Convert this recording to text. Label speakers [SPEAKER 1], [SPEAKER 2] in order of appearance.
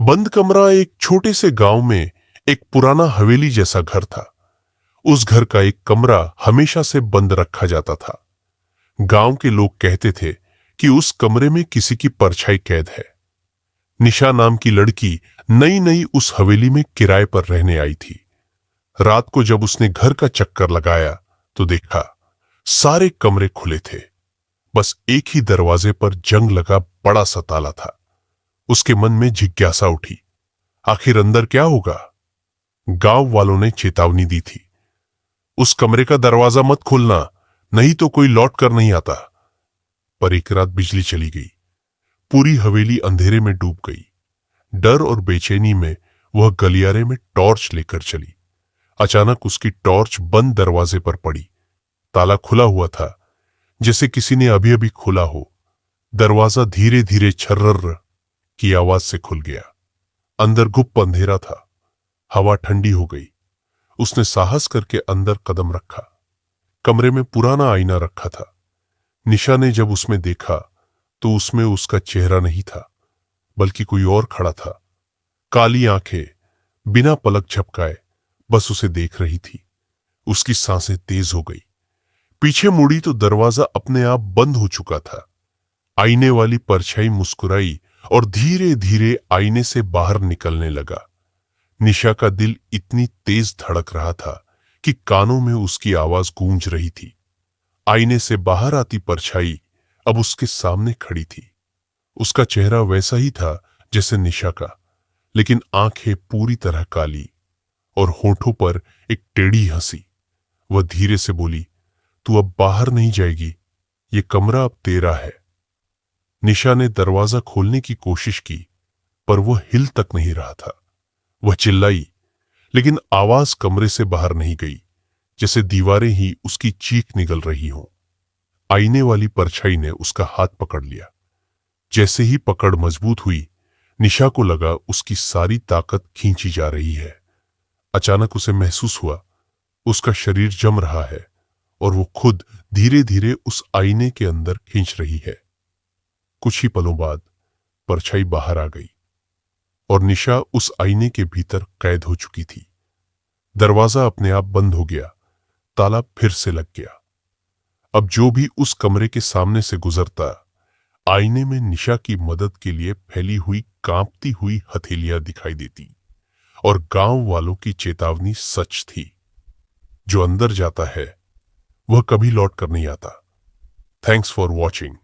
[SPEAKER 1] बंद कमरा एक छोटे से गांव में एक पुराना हवेली जैसा घर था। उस घर का एक कमरा हमेशा से बंद रखा जाता था। गांव के लोग कहते थे कि उस कमरे में किसी की परछाई कैद है। निशा नाम की लड़की नई नई उस हवेली में किराए पर रहने आई थी। रात को जब उसने घर का चक्कर लगाया तो देखा सारे कमरे खुले थे। बस एक ही दरवाजे पर जंग लगा बड़ा सा ताला था। उसके मन में जिज्ञासा उठी, आखिर अंदर क्या होगा। गांव वालों ने चेतावनी दी थी, उस कमरे का दरवाजा मत खोलना, नहीं तो कोई लौट कर नहीं आता। पर एक रात बिजली चली गई। पूरी हवेली अंधेरे में डूब गई। डर और बेचैनी में वह गलियारे में टॉर्च लेकर चली। अचानक उसकी टॉर्च बंद दरवाजे पर पड़ी। ताला खुला हुआ था, जैसे किसी ने अभी अभी खोला हो। दरवाजा धीरे धीरे छर्रर की आवाज से खुल गया। अंदर गुप्त अंधेरा था। हवा ठंडी हो गई। उसने साहस करके अंदर कदम रखा। कमरे में पुराना आईना रखा था। निशा ने जब उसमें देखा तो उसमें उसका चेहरा नहीं था, बल्कि कोई और खड़ा था। काली आंखें बिना पलक झपकाए बस उसे देख रही थी। उसकी सांसें तेज हो गई। पीछे मुड़ी तो दरवाजा अपने आप बंद हो चुका था। आईने वाली परछाई मुस्कुराई और धीरे धीरे आईने से बाहर निकलने लगा। निशा का दिल इतनी तेज धड़क रहा था कि कानों में उसकी आवाज गूंज रही थी। आईने से बाहर आती परछाई अब उसके सामने खड़ी थी। उसका चेहरा वैसा ही था जैसे निशा का, लेकिन आंखें पूरी तरह काली और होठों पर एक टेढ़ी हंसी। वह धीरे से बोली, तू अब बाहर नहीं जाएगी, ये कमरा अब तेरा है। निशा ने दरवाजा खोलने की कोशिश की, पर वह हिल तक नहीं रहा था। वह चिल्लाई, लेकिन आवाज कमरे से बाहर नहीं गई, जैसे दीवारें ही उसकी चीख निगल रही हों। आईने वाली परछाई ने उसका हाथ पकड़ लिया। जैसे ही पकड़ मजबूत हुई, निशा को लगा उसकी सारी ताकत खींची जा रही है। अचानक उसे महसूस हुआ उसका शरीर जम रहा है और वो खुद धीरे धीरे उस आईने के अंदर खींच रही है। कुछ ही पलों बाद परछाई बाहर आ गई और निशा उस आईने के भीतर कैद हो चुकी थी। दरवाजा अपने आप बंद हो गया। ताला फिर से लग गया। अब जो भी उस कमरे के सामने से गुजरता, आईने में निशा की मदद के लिए फैली हुई कांपती हुई हथेलियां दिखाई देती और गांव वालों की चेतावनी सच थी। जो अंदर जाता है वह कभी लौट कर नहीं आता। Thanks for watching.